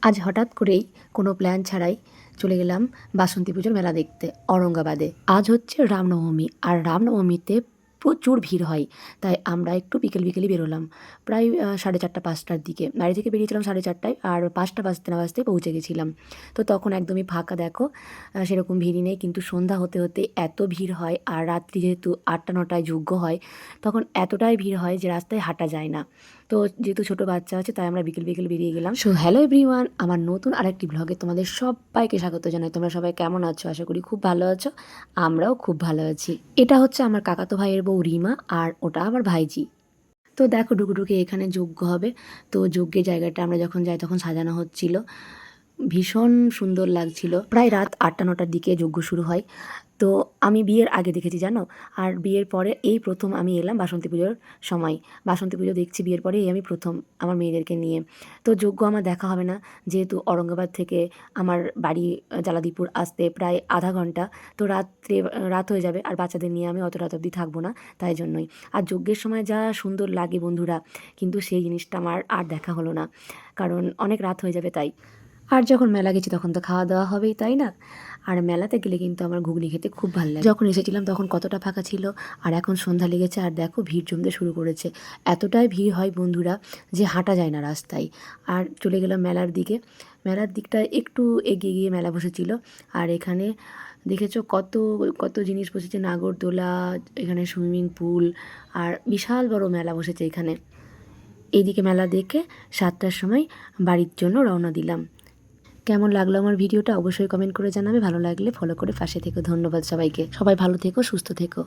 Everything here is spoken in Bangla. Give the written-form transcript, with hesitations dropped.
আজ হঠাৎ করেই কোনো প্ল্যান ছাড়াই চলে গেলাম বাসন্তী পুজোর মেলা দেখতে ঔরঙ্গাবাদে। আজ হচ্ছে রামনবমী, আর রামনবমীতে প্রচুর ভিড় হয়। তাই আমরা একটু বিকেলই বেরোলাম, প্রায় 4:30-5টার দিকে। বাড়ি থেকে বেরিয়েছিলাম 4:30টায়, আর 5টা বাজতে না বাজতে পৌঁছে গেছিলাম। তো তখন একদমই ফাঁকা, দেখো সেরকম ভিড়ই নেই। কিন্তু সন্ধ্যা হতে হতে এত ভিড় হয়, আর রাত্রি যেহেতু 8টা-9টায় যজ্ঞ হয়, তখন এতটাই ভিড় হয় যে রাস্তায় হাঁটা যায় না। তো যেহেতু ছোটো বাচ্চা আছে, তাই আমরা বিকেল বেরিয়ে গেলাম। সো হ্যালো এভরিওয়ান, আমার নতুন আরেকটি ব্লগে তোমাদের সবাইকে স্বাগত জানাই। তোমরা সবাই কেমন আছো? আশা করি খুব ভালো আছো। আমরাও খুব ভালো আছি। এটা হচ্ছে আমার কাকাতো ভাইয়ের বউ রিমা, আর ওটা আমার ভাইজি। তো দেখো ঢুকে এখানে যজ্ঞ হবে। তো যজ্ঞের জায়গাটা আমরা যখন যাই তখন সাজানো হচ্ছিল, ভীষণ সুন্দর লাগছিল। প্রায় রাত 8টা-9টার দিকে যজ্ঞ শুরু হয়। তো আমি বিয়ের আগে দেখেছি জানো, আর বিয়ের পরে এই প্রথম আমি এলাম বাসন্তী পুজোর সময়। বাসন্তী পুজো দেখছি বিয়ের পরে, এই আমি প্রথম আমার মেয়েদেরকে নিয়ে। তো যজ্ঞ আমার দেখা হবে না, যেহেতু ঔরঙ্গাবাদ থেকে আমার বাড়ি জালাদিপুর আসতে প্রায় আধা ঘন্টা। তো রাত হয়ে যাবে, আর বাচ্চাদের নিয়ে আমি অত রাত অবধি থাকবো না, তাই জন্যই। আর যজ্ঞের সময় যা সুন্দর লাগে বন্ধুরা, কিন্তু সেই জিনিসটা আমার আর দেখা হলো না, কারণ অনেক রাত হয়ে যাবে তাই। আর যখন মেলা গেছি তখন তো খাওয়া দাওয়া হবেই, তাই না? আর মেলাতে গেলে কিন্তু আমার ঘুগনি খেতে খুব ভালো লাগে। যখন এসেছিলাম তখন কতটা ফাঁকা ছিল, আর এখন সন্ধ্যা লেগেছে, আর দেখো ভিড় জমতে শুরু করেছে। এতটাই ভিড় হয় বন্ধুরা যে হাঁটা যায় না রাস্তায়। আর চলে গেলাম মেলার দিকে। মেলার দিকটা একটু এগিয়ে গিয়ে মেলা বসেছিল। আর এখানে দেখেছো কত কত জিনিস বসেছে, নাগরদোলা, এখানে সুইমিং পুল, আর বিশাল বড় মেলা বসেছে এখানে। এইদিকে মেলা দেখে 7টার সময় বাড়ির জন্য রওনা দিলাম। কেমন লাগলো আমার ভিডিওটা অবশ্যই কমেন্ট করে জানাবে। ভালো লাগলে ফলো করে পাশে থেকো। ধন্যবাদ সবাইকে। সবাই ভালো থেকো, সুস্থ থেকো।